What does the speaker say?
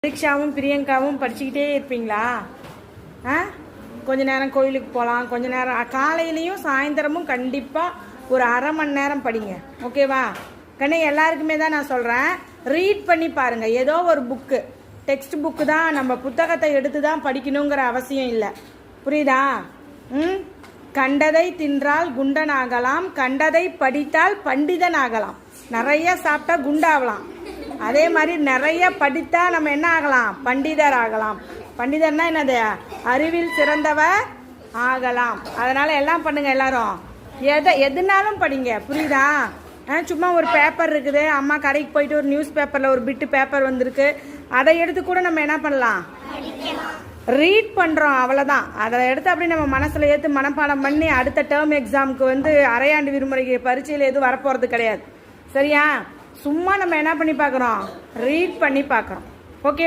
தீக்ஷாவும் பிரியங்காவும் படிச்சுக்கிட்டே இருப்பீங்களா? கொஞ்ச நேரம் கோயிலுக்கு போகலாம், கொஞ்ச நேரம் காலையிலையும் சாயந்தரமும் கண்டிப்பாக ஒரு அரை மணி நேரம் படிங்க. ஓகேவா கண்ணே? எல்லாருக்குமே தான் நான் சொல்கிறேன், ரீட் பண்ணி பாருங்கள். ஏதோ ஒரு புக்கு, டெக்ஸ்ட் புக்கு தான், நம்ம புத்தகத்தை எடுத்து தான் படிக்கணுங்கிற அவசியம் இல்லை. புரியுதா? கண்டதை தின்றால் குண்டனாகலாம், கண்டதை படித்தால் பண்டிதன் ஆகலாம். நிறைய சாப்பிட்டா குண்டாகலாம், அதே மாதிரி நிறைய படித்தா நம்ம என்ன ஆகலாம்? பண்டிதர் ஆகலாம். பண்டிதர்னா என்னது? அறிவில் சிறந்தவர் ஆகலாம். அதனால எல்லாம் பண்ணுங்க, எல்லாரும் எதுனாலும் படிங்க. புரியுதா? சும்மா ஒரு பேப்பர் இருக்குது, அம்மா கடைக்கு போயிட்டு ஒரு நியூஸ் பேப்பரில் ஒரு பிட்டு பேப்பர் வந்திருக்கு, அதை எடுத்து கூட நம்ம என்ன பண்ணலாம்? ரீட் பண்ணுறோம், அவ்வளோதான். அதை எடுத்து அப்படி நம்ம மனசில் ஏற்று மனப்பாடம் பண்ணி அடுத்த டேர்ம் எக்ஸாமுக்கு அரையாண்டு விடுமுறைக்கு பரீட்சையில் எதுவும் வரப்போகிறது கிடையாது. சரியா? சும்மா நம்ம என்ன பண்ணி பார்க்குறோம்? ரீட் பண்ணி பார்க்குறோம். ஓகே.